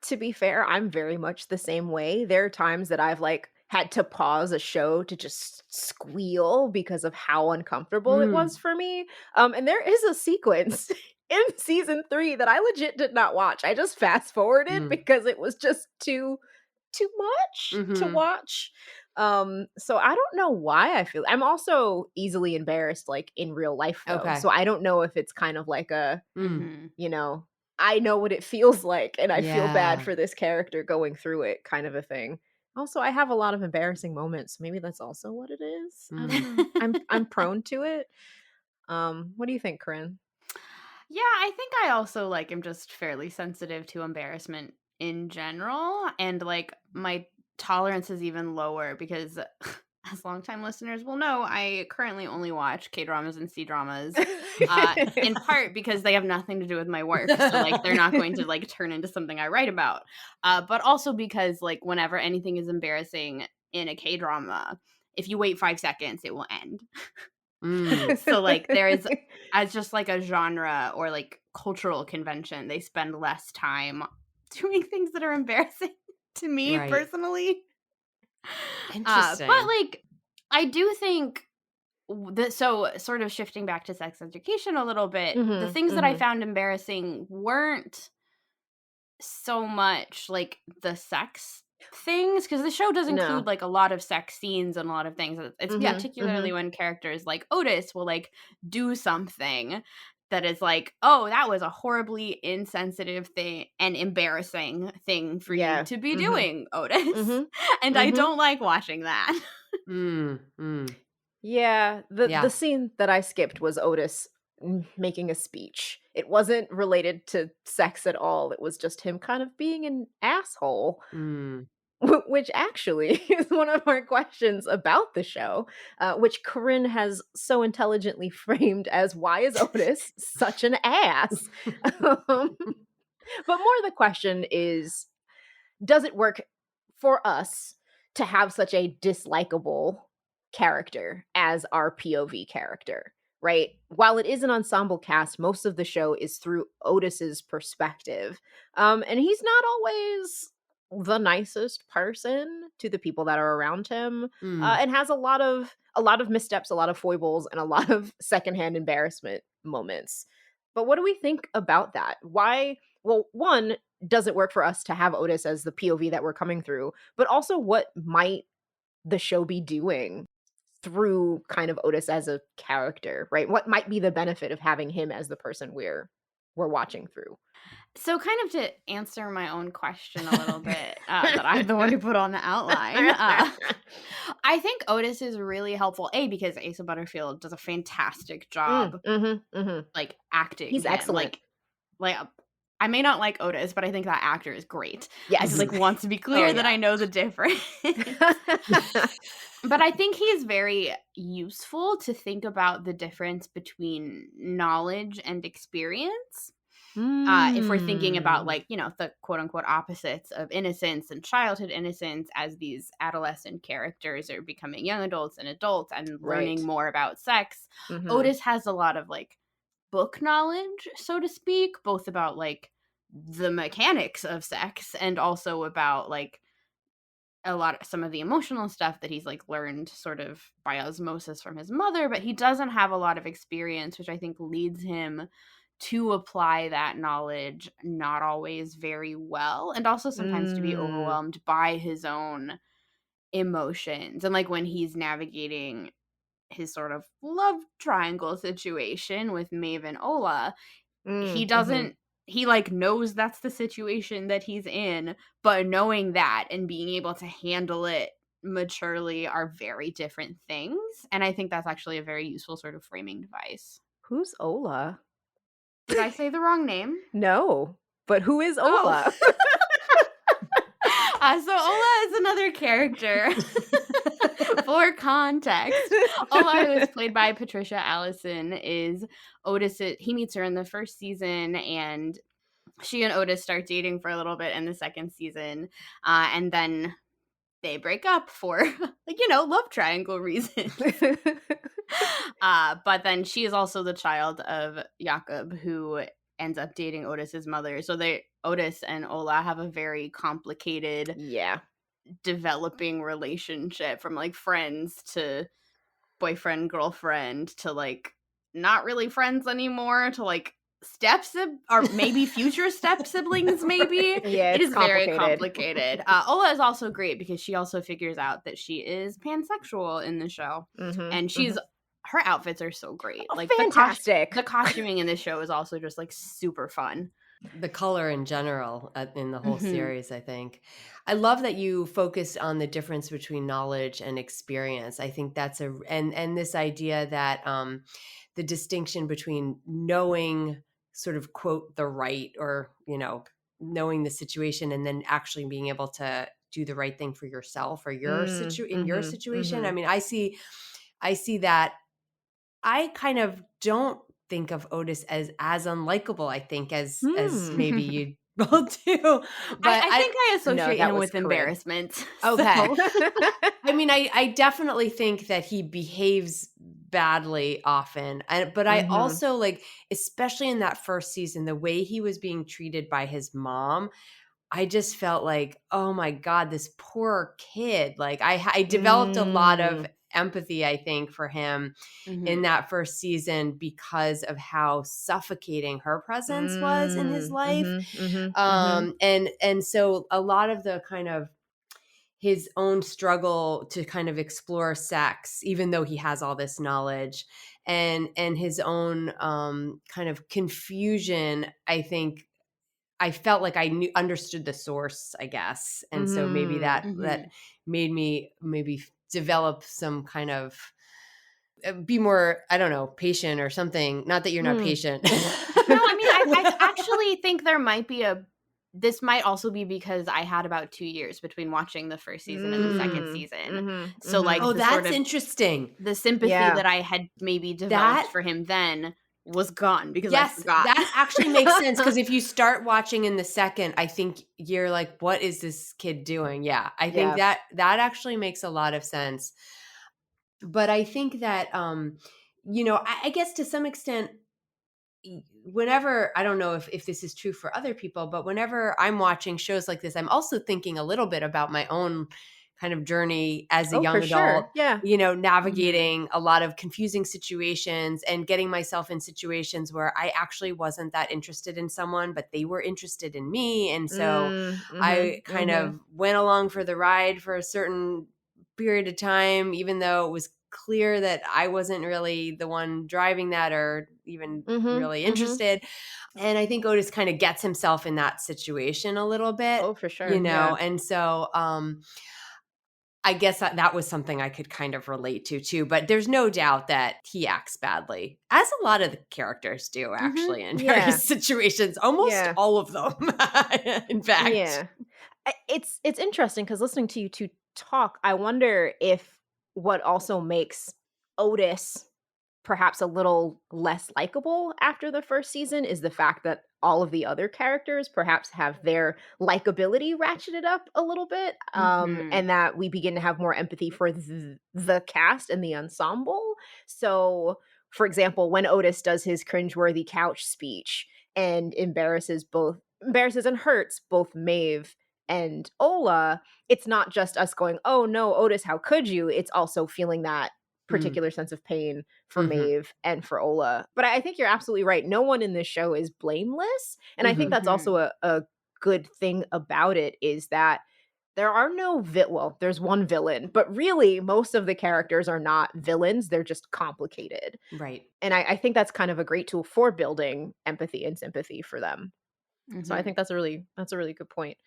S2: to be fair, I'm very much the same way. There are times that I've like had to pause a show to just squeal because of how uncomfortable it was
S3: Mm,
S2: for me. And there is a sequence in season 3 that I legit did not watch. I just fast forwarded
S3: mm,
S2: because it was just too much to
S3: mhm.
S2: watch. So I don't know why I feel I'm also easily embarrassed like in real life though.
S3: Okay.
S2: So I don't know if it's kind of like a,
S3: Mm,
S1: Mhm.
S2: you know, I know what it feels like and I feel bad
S3: yeah.
S2: for this character going through it kind of a thing. Also, I have a lot of embarrassing moments. Maybe that's also what it is. I don't
S3: Mm.
S2: know. I'm prone to it. What do you think, Corinne?
S1: Yeah, I think I also like am just fairly sensitive to embarrassment in general and like my tolerance is even lower because as longtime listeners will know, I currently only watch K-dramas and C-dramas in part because they have nothing to do with my work. So like they're not going to like turn into something I write about. But also because like whenever anything is embarrassing in a K-drama, if you wait 5 seconds, it will end.
S3: Mm,
S1: So, like, there is as just, like, a genre or, like, cultural convention, they spend less time doing things that are embarrassing to me
S3: right.
S1: personally. But,
S3: Interesting.
S1: like, I do think so sort of shifting back to sex education a little bit, the
S2: Mhm,
S1: things that I
S2: mhm.
S1: found embarrassing weren't so much, like, the sex things because the show does include,
S2: No.
S1: like, a lot of sex scenes and a lot of things. It's
S2: Mhm,
S1: particularly
S2: mhm.
S1: when characters like Otis will, like, do something that is like, "Oh, that was a horribly insensitive thing and embarrassing thing for you
S2: Yeah.
S1: to be
S2: Mhm.
S1: doing, Otis."
S2: Mhm.
S1: And I
S2: Mhm.
S1: don't like watching that.
S3: Mm, mm.
S2: Yeah, the
S3: Yeah.
S2: scene that I skipped was Otis making a speech. It wasn't related to sex at all. It was just him kind of being an asshole,
S3: Mm.
S2: which actually is one of our questions about the show, which Corinne has so intelligently framed as "Why is Otis such an ass?" Um, but more the question is, does it work for us to have such a dislikable character as our POV character, right? While it is an ensemble cast, most of the show is through Otis's perspective. And he's not always the nicest person to the people that are around him,
S3: Mm.
S2: and has a lot of missteps, a lot of foibles, and a lot of secondhand embarrassment moments. But what do we think about that? Why? Well, one, does it work for us to have Otis as the POV that we're coming through? But also, what might the show be doing through kind of Otis as a character, right? What might be the benefit of having him as the person we're we're watching through.
S1: So kind of to answer my own question a little bit, that I'm the one who put on the outline. I think Otis is really helpful, because Asa Butterfield does a fantastic job, like, acting
S2: He's
S1: him.
S2: excellent.
S1: Like, I may not like Otis, but I think that actor is great. I
S2: Yes.
S1: just, like, want to be clear that
S2: yeah.
S1: I know the difference. But I think he is very useful to think about the difference between knowledge and experience. If we're thinking about, like, the quote unquote opposites of innocence and childhood innocence as these adolescent characters are becoming young adults and adults and learning
S2: Right.
S1: more about sex,
S2: Mhm.
S1: Otis has a lot of, like, book knowledge, so to speak, both about, like, the mechanics of sex and also about, like, some of the emotional stuff that he's, like, learned sort of by osmosis from his mother, but he doesn't have a lot of experience, which I think leads him to apply that knowledge not always very well, and also sometimes to be
S2: Mm.
S1: overwhelmed by his own emotions. And, like, when he's navigating his sort of love triangle situation with Maeve and Ola, he
S2: Mhm.
S1: doesn't he, like, knows that's the situation that he's in, but knowing that and being able to handle it maturely are very different things, and I think that's actually a very useful sort of framing device.
S2: Who's Ola?
S1: Did I say the wrong name?
S2: No, but who is
S1: Oh.
S2: Ola?
S1: So Ola is another character. For context, Ola, who is played by Patricia Allison, is he meets her in the first season, and she and Otis start dating for a little bit in the second season, and then they break up for, like, love triangle reasons. But then she is also the child of Jakob, who ends up dating Otis's mother. So Otis and Ola have a very complicated
S2: Yeah.
S1: developing relationship, from, like, friends to boyfriend, girlfriend to, like, not really friends anymore to, like, or maybe future step siblings, maybe.
S2: Yeah,
S1: It
S2: it's
S1: is very
S2: complicated.
S1: complicated. Ola is also great because she also figures out that she is pansexual in the show,
S2: Mhm.
S1: and her outfits are so great.
S2: Oh,
S1: Like,
S2: fantastic.
S1: the costuming in this show is also just, like, super fun.
S3: The color in general in the whole
S1: Mhm.
S3: series, I think. I love that you focused on the difference between knowledge and experience. I think that's and this idea that the distinction between knowing sort of quote the right, or knowing the situation, and then actually being able to do the right thing for yourself or in your situation. I mean, I see that. I kind of don't think of Otis as unlikable, I think, as
S2: Hmm.
S3: maybe you will do. But
S1: I think I
S2: No,
S1: associate
S2: that
S1: him
S2: was
S1: with
S2: Corinne.
S1: embarrassment.
S3: okay.
S1: So.
S3: I mean, I definitely think that he behaves badly often. But I
S2: Mhm.
S3: also, like, especially in that first season, the way he was being treated by his mom, I just felt like, oh my God, this poor kid. Like, I developed a lot of
S2: Mm.
S3: empathy, I think, for him in
S1: Mhm.
S3: that first season because of how suffocating her presence was in his life.
S2: Mhm. Mhm. Mhm.
S3: And so a lot of the kind of his own struggle to kind of explore sex, even though he has all this knowledge, and his own kind of confusion, I think I felt like I understood the source, I guess. And so maybe
S2: Mhm.
S3: that
S1: Mhm.
S3: made me maybe develop some kind of be more, I don't know, patient or something. Not that you're not
S2: Mm.
S3: patient.
S1: No, I mean, I actually think there might be this might also be because I had about 2 years between watching the first season and the second
S2: Mm.
S1: season.
S2: Mhm.
S1: So, like,
S3: Oh,
S2: Mhm.
S1: the sort
S3: that's
S1: of
S3: interesting.
S1: the sympathy
S2: Yeah.
S1: that I had maybe developed
S3: That
S1: for him then was gone because I
S3: Yes,
S1: forgot.
S3: that actually makes sense, because if you start watching in the second, I think you're like, "What is this kid doing?" Yeah, I think
S2: Yeah.
S3: that actually makes a lot of sense. But I think that, I guess to some extent, whenever, I don't know if this is true for other people, but whenever I'm watching shows like this, I'm also thinking a little bit about my own kind of journey as a
S2: Oh, for
S3: young
S2: sure.
S3: adult,
S2: Yeah.
S1: Mhm.
S3: navigating a lot of confusing situations and getting myself in situations where I actually wasn't that interested in someone, but they were interested in me. And so I
S2: Mhm.
S3: kind
S2: Mhm.
S3: of went along for the ride for a certain period of time, even though it was clear that I wasn't really the one driving that or even
S2: Mhm.
S3: really
S2: Mhm.
S3: interested. And I think Otis kind of gets himself in that situation a little bit,
S2: Oh, for sure.
S3: you know,
S2: Yeah.
S3: and so I guess that was something I could kind of relate to too. But there's no doubt that he acts badly, as a lot of the characters do, actually, in
S2: Yeah.
S3: various situations, almost
S2: Yeah.
S3: all of them, in fact.
S2: Yeah. It's interesting because listening to you two talk, I wonder if what also makes Otis perhaps a little less likable after the first season is the fact that all of the other characters perhaps have their likability ratcheted up a little bit,
S1: Mhm.
S2: and that we begin to have more empathy for the cast and the ensemble. So, for example, when Otis does his cringeworthy couch speech and embarrasses and hurts both Maeve and Ola, it's not just us going, "Oh no, Otis, how could you?" It's also feeling that
S3: Mm.
S2: particular sense of pain for
S3: Mhm.
S2: Maeve and for Ola. But I think you're absolutely right. No one in this show is blameless. And I think
S3: Mhm.
S2: that's also
S1: Mhm.
S2: a good thing about it is that there are no well, there's one villain, but really most of the characters are not villains. They're just complicated.
S3: Right.
S2: And I think that's kind of a great tool for building empathy and sympathy for them. So I
S1: Mhm.
S2: think that's a really good point.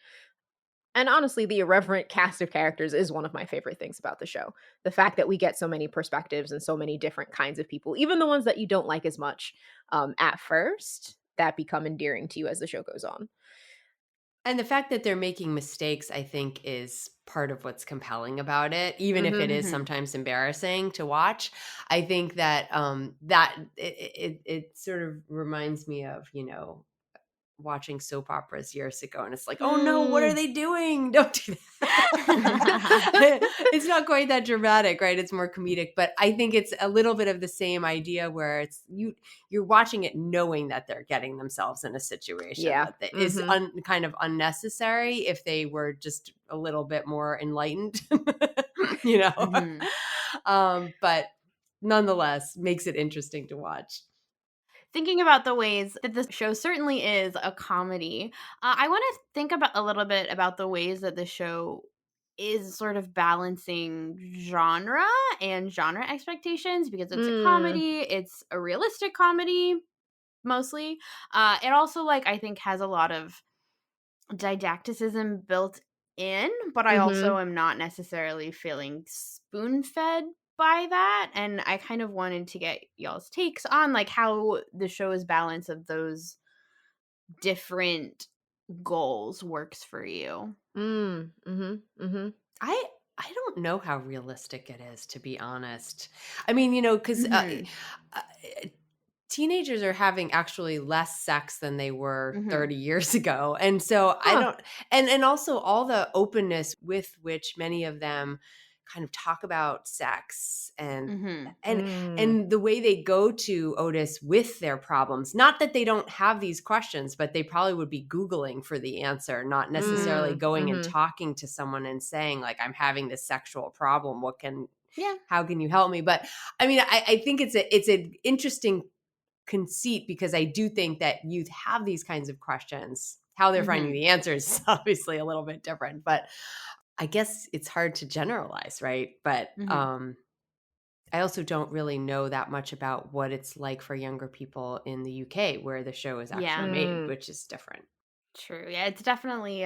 S2: And honestly, the irreverent cast of characters is one of my favorite things about the show. The fact that we get so many perspectives and so many different kinds of people, even the ones that you don't like as much at first, that become endearing to you as the show goes on.
S3: And the fact that they're making mistakes, I think, is part of what's compelling about it, even if it
S2: Mhm.
S3: is
S1: Mhm.
S3: sometimes embarrassing to watch. I think that that it sort of reminds me of, you know, watching soap operas years ago, and it's like, oh no, what are
S2: Mm.
S3: they doing? Don't do that. It's not quite that dramatic, right? It's more comedic, but I think it's a little bit of the same idea where you're watching it knowing that they're getting themselves in a situation
S2: Yeah.
S3: is
S2: Mhm.
S3: kind of unnecessary if they were just a little bit more enlightened, you know.
S1: Mhm.
S3: But nonetheless, makes it interesting to watch.
S1: Thinking about the ways that this show certainly is a comedy, I want to think about a little bit about the ways that the show is sort of balancing genre and genre expectations because it's a
S2: Mm.
S1: comedy, it's a realistic comedy mostly. It also like I think has a lot of didacticism built in, but I also
S2: Mhm.
S1: am not necessarily feeling spoon-fed by that, and I kind of wanted to get y'all's takes on, like, how the show's balance of those different goals works for you.
S2: Mm. Mhm. Mhm.
S3: I I don't know how realistic it is, to be honest. I mean, you know, because
S1: Mhm.
S3: uh, teenagers are having actually less sex than they were
S1: Mhm.
S3: 30 years ago, and so I
S2: Huh.
S3: don't. And also all the openness with which many of them kind of talk about sex
S1: Mhm.
S3: and
S2: Mm.
S3: and the way they go to Otis with their problems. Not that they don't have these questions, but they probably would be Googling for the answer, not necessarily
S2: Mm.
S3: going and
S2: Mhm.
S3: talking to someone and saying, like, I'm having this sexual problem.
S1: Yeah.
S3: How can you help me? But I mean, I think it's an interesting conceit because I do think that youth have these kinds of questions. How they're finding
S1: Mhm.
S3: the answers is obviously a little bit different, but I guess it's hard to generalize, right? But
S1: Mhm.
S3: I also don't really know that much about what it's like for younger people in the UK where the show is actually
S1: Yeah.
S3: made,
S2: Mm.
S3: which is different.
S1: True. Yeah, it's definitely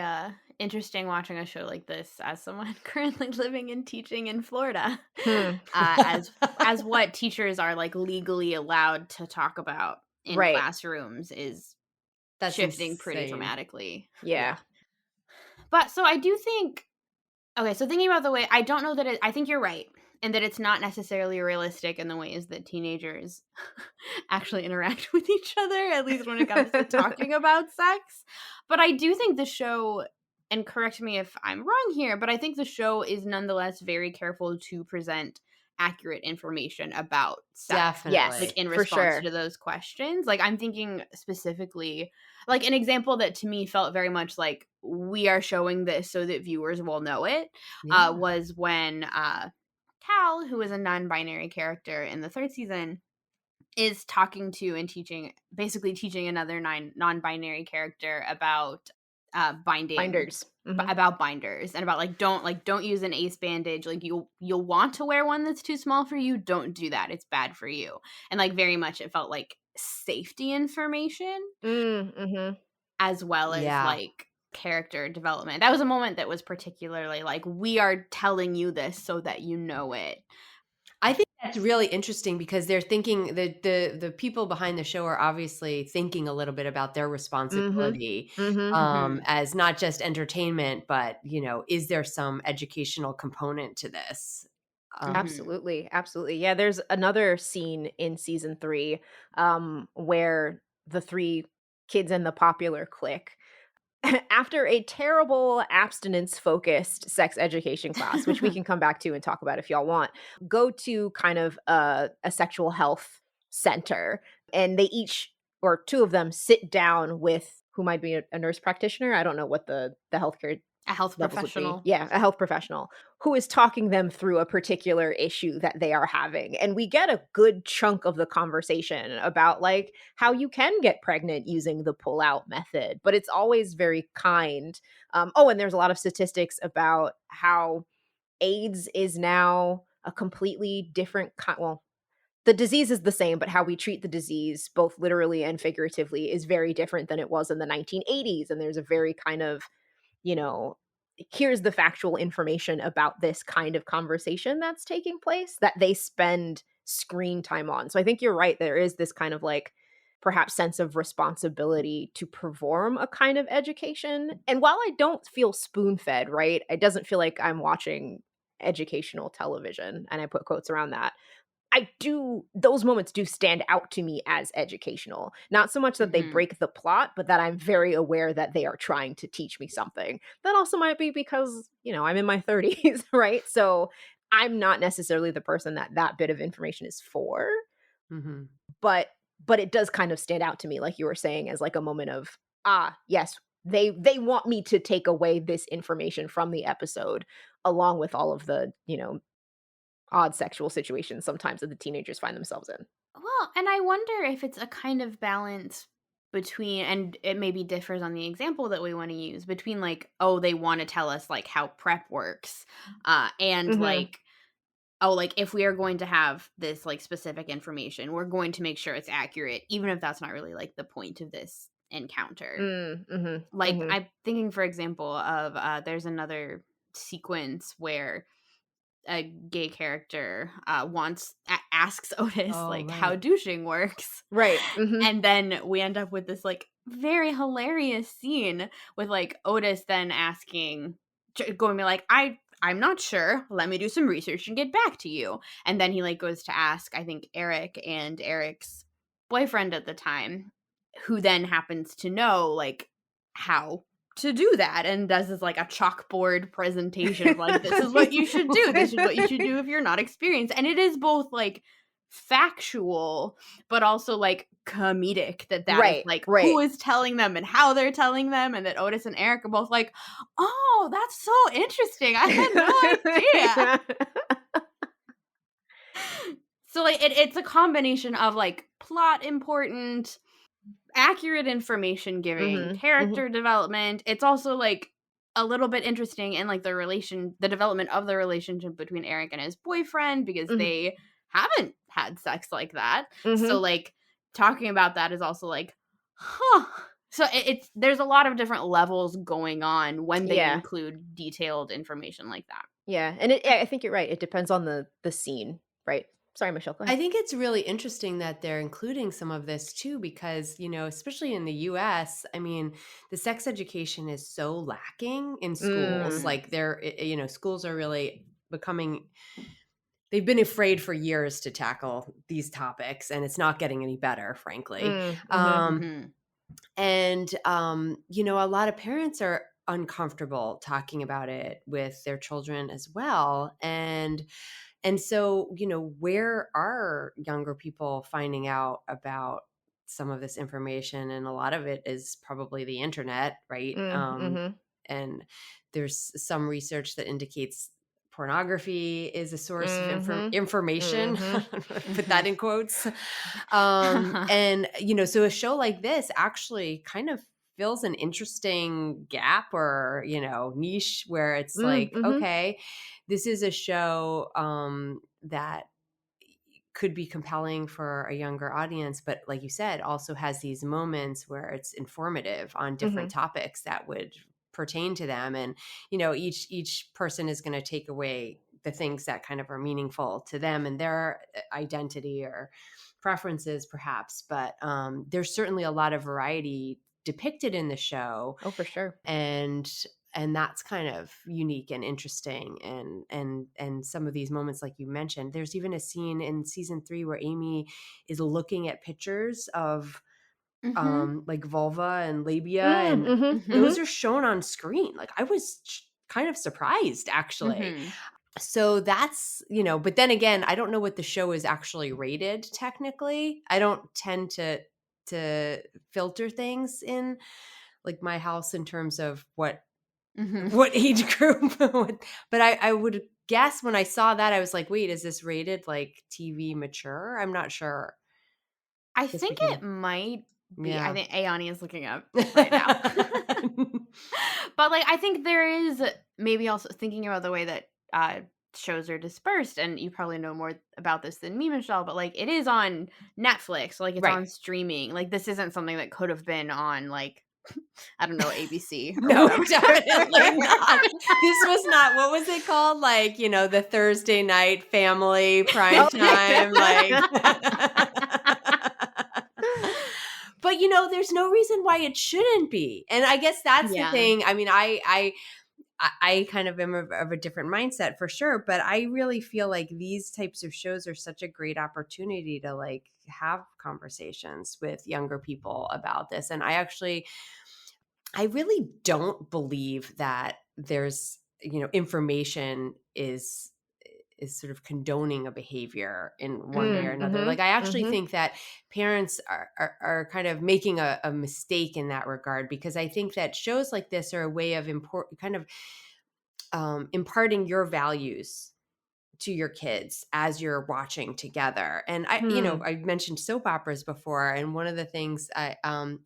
S1: interesting watching a show like this as someone currently living and teaching in Florida.
S2: Hmm.
S1: As what teachers are like legally allowed to talk about in
S2: Right.
S1: classrooms is
S3: That's
S1: shifting pretty
S3: insane.
S1: dramatically.
S2: Yeah.
S3: Yeah.
S1: But so I do think okay, so thinking about the way I don't know that I think you're right and that it's not necessarily realistic in the ways that teenagers actually interact with each other, at least when it comes to talking about sex. But I do think the show, and correct me if I'm wrong here, but I think the show is nonetheless very careful to present accurate information about sex, like
S2: Yes,
S3: Definitely.
S1: in
S2: for
S1: response
S2: sure.
S1: to those questions. Like I'm thinking specifically, like an example that to me felt very much like we are showing this so that viewers will know it,
S3: Yeah.
S1: was when Cal, who is a non-binary character in the third season, is talking to and teaching basically teaching another non-binary character about binding
S2: Binders. Mhm.
S1: about binders and about don't use an ace bandage, like you'll want to wear one that's too small for you, don't do that, it's bad for you. And like very much it felt like safety information
S2: Mm-hmm.
S1: as well as
S3: Yeah.
S1: like character development. That was a moment that was particularly like, we are telling you this so that you know it.
S3: I think that's really interesting because they're thinking the people behind the show are obviously thinking a little bit about their
S2: Mm-hmm.
S3: responsibility,
S2: Mm-hmm.
S1: Mhm.
S3: as not just entertainment, but, is there some educational component to this? Um
S1: Mhm.
S2: Absolutely, absolutely. Yeah, there's another scene in season 3 where the 3 kids in the popular clique after a terrible abstinence-focused sex education class, which we can come back to and talk about if y'all want, go to kind of a sexual health center, and they each or 2 of them sit down with who might be a nurse practitioner. I don't know what the healthcare
S1: A health
S2: levels would be.
S1: professional.
S2: Yeah, a health professional who is talking them through a particular issue that they are having. And we get a good chunk of the conversation about like how you can get pregnant using the pull out method, but it's always very kind. Oh, and there's a lot of statistics about how AIDS is now a completely different kind. Well, the disease is the same, but how we treat the disease, both literally and figuratively, is very different than it was in the 1980s. And there's a very kind of, you know, here's the factual information about this kind of conversation that's taking place that they spend screen time on. So I think you're right. There is this kind of like perhaps sense of responsibility to perform a kind of education. And while I don't feel spoon fed, right, it doesn't feel like I'm watching educational television. And I put quotes around that. I do those moments do stand out to me as educational. Not so much that they
S1: Mhm.
S2: break the plot, but that I'm very aware that they are trying to teach me something. That also might be because, I'm in my 30s, right? So, I'm not necessarily the person that that bit of information is for,
S3: mhm.
S2: but it does kind of stand out to me like you were saying as like a moment of, yes, they want me to take away this information from the episode along with all of the, odd sexual situations sometimes that the teenagers find themselves in.
S1: Well, and I wonder if it's a kind of balance between, and it maybe differs on the example that we want to use, between like, oh, they want to tell us like how prep works, and
S2: Mhm.
S1: like, oh, like if we are going to have this like specific information, we're going to make sure it's accurate, even if that's not really like the point of this encounter.
S2: Mhm.
S1: Like
S2: Mhm.
S1: I'm thinking, for example, of there's another sequence where a gay character asks Otis
S3: Oh,
S1: like how
S3: right.
S1: douching works,
S2: Right. Mhm.
S1: and then we end up with this like very hilarious scene with like Otis then asking, going to be like, I'm not sure. Let me do some research and get back to you. And then he like goes to ask, I think Eric and Eric's boyfriend at the time, who then happens to know like how to do that and does this like a chalkboard presentation of like, this is what you should do. This is what you should do if you're not experienced. And it is both like factual but also like comedic that is
S2: Right,
S1: like who
S2: right.
S1: is telling them and how they're telling them, and that Otis and Eric are both like, oh, that's so interesting. I had no idea. So like it's a combination of like plot important, accurate information giving,
S2: Mhm. Mhm.
S1: character development. It's also like a little bit interesting in like the development of the relationship between Eric and his boyfriend, because
S2: Mhm.
S1: they haven't had sex like that. So
S2: Mhm.
S1: like talking about that is also like, huh. So it's there's a lot of different levels going on when they
S2: Yeah.
S1: include detailed information like that.
S2: Yeah, and I think you're right. It depends on the scene, right? Sorry, Michelle, go
S3: I
S2: ahead.
S3: think it's really interesting that they're including some of this too, because, especially in the US, I mean, the sex education is so lacking in schools.
S2: Mm.
S1: Mhm.
S3: Like schools are really becoming, they've been afraid for years to tackle these topics, and it's not getting any better, frankly.
S2: Mm. Mhm.
S3: Um,
S1: Mhm.
S3: a lot of parents are uncomfortable talking about it with their children as well. And so, where are younger people finding out about some of this information? And a lot of it is probably the internet, right?
S2: Mm. Mhm.
S3: And there's some research that indicates pornography is a source of
S2: Mhm.
S3: information.
S2: Mhm.
S3: Put that
S1: Mhm.
S3: in quotes. And, so a show like this actually kind of fills an interesting gap or, niche where it's
S2: Mm.
S3: like,
S2: Mhm.
S3: okay, this is a show that could be compelling for a younger audience, but like you said, also has these moments where it's informative on different topics that would pertain to them. And, each person is going to take away the things that kind of are meaningful to them and their identity or preferences perhaps. But there's certainly a lot of variety depicted in the show.
S2: Oh, for sure.
S3: And that's kind of unique and interesting. And some of these moments, like you mentioned, there's even a scene in season 3 where Amy is looking at pictures of like vulva and labia, and those are shown on screen. Like I was kind of surprised, actually. So that's, but then again, I don't know what the show is actually rated technically. I don't tend to filter things in like my house in terms of what age group. But I would guess when I saw that, I was like, wait, is this rated like TV mature? I'm not sure.
S1: I think it might be.
S3: Yeah.
S1: I think Ayani is looking up right now. But like, I think there is maybe also thinking about the way that shows are dispersed, and you probably know more about this than me, Michelle, but like it is on Netflix, like it's on streaming. Like this isn't something that could have been on like, I don't know, ABC.
S3: No, definitely not. This was not, what was it called? Like, the Thursday night family prime time. But, there's no reason why it shouldn't be. And I guess that's the thing. I mean, I kind of am of a different mindset for sure, but I really feel like these types of shows are such a great opportunity to like have conversations with younger people about this. And I really don't believe that there's, information is sort of condoning a behavior in one way or another. Like I actually think that parents are kind of making a mistake in that regard, because I think that shows like this are a way of imparting your values to your kids as you're watching together. And I mentioned soap operas before, and one of the things I've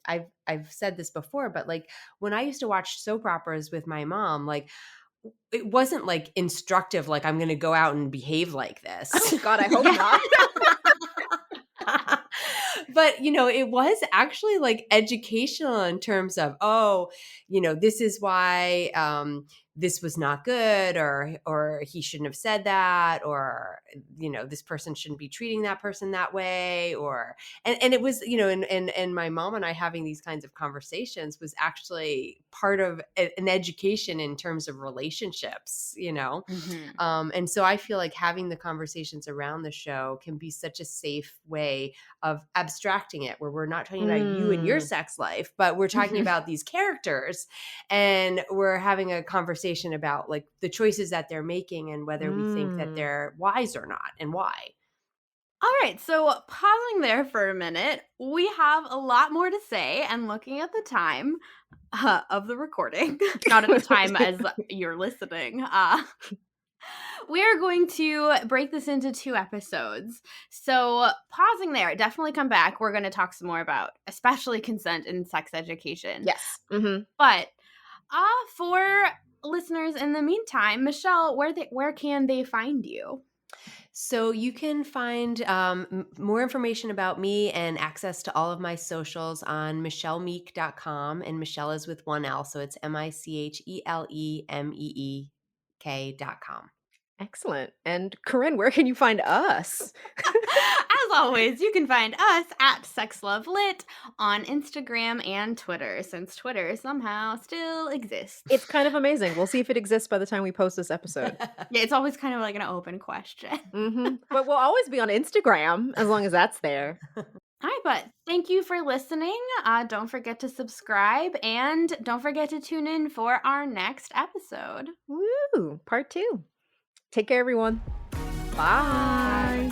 S3: said this before, but like when I used to watch soap operas with my mom, like it wasn't like instructive, like I'm going to go out and behave like this.
S2: Oh God, I hope not.
S3: But, it was actually like educational in terms of, this is why this was not good, or he shouldn't have said that, or, this person shouldn't be treating that person that way, and it was, and my mom and I having these kinds of conversations was actually part of an education in terms of relationships, and so I feel like having the conversations around the show can be such a safe way of abstracting it, where we're not talking about you and your sex life, but we're talking about these characters, and we're having a conversation about like the choices that they're making and whether we think that they're wise or not, and why.
S1: All right, so pausing there for a minute, we have a lot more to say, and looking at the time of the recording, not at the time as you're listening, we are going to break this into 2 episodes. So pausing there, definitely come back. We're going to talk some more about especially consent and sex education.
S2: Yes.
S1: But for listeners in the meantime, Michelle, where can they find you?
S3: So you can find more information about me and access to all of my socials on michelemeek.com, and Michelle is with 1 L, so it's MICHELEMEEK.com.
S2: Excellent. And Corinne, where can you find us?
S1: As always, you can find us at SexLoveLit on Instagram and Twitter, since Twitter somehow still exists.
S2: It's kind of amazing. We'll see if it exists by the time we post this episode.
S1: Yeah, it's always kind of like an open question.
S2: But we'll always be on Instagram as long as that's there.
S1: All right, but thank you for listening. Don't forget to subscribe, and don't forget to tune in for our next episode.
S2: Woo! Part 2. Take care, everyone. Bye.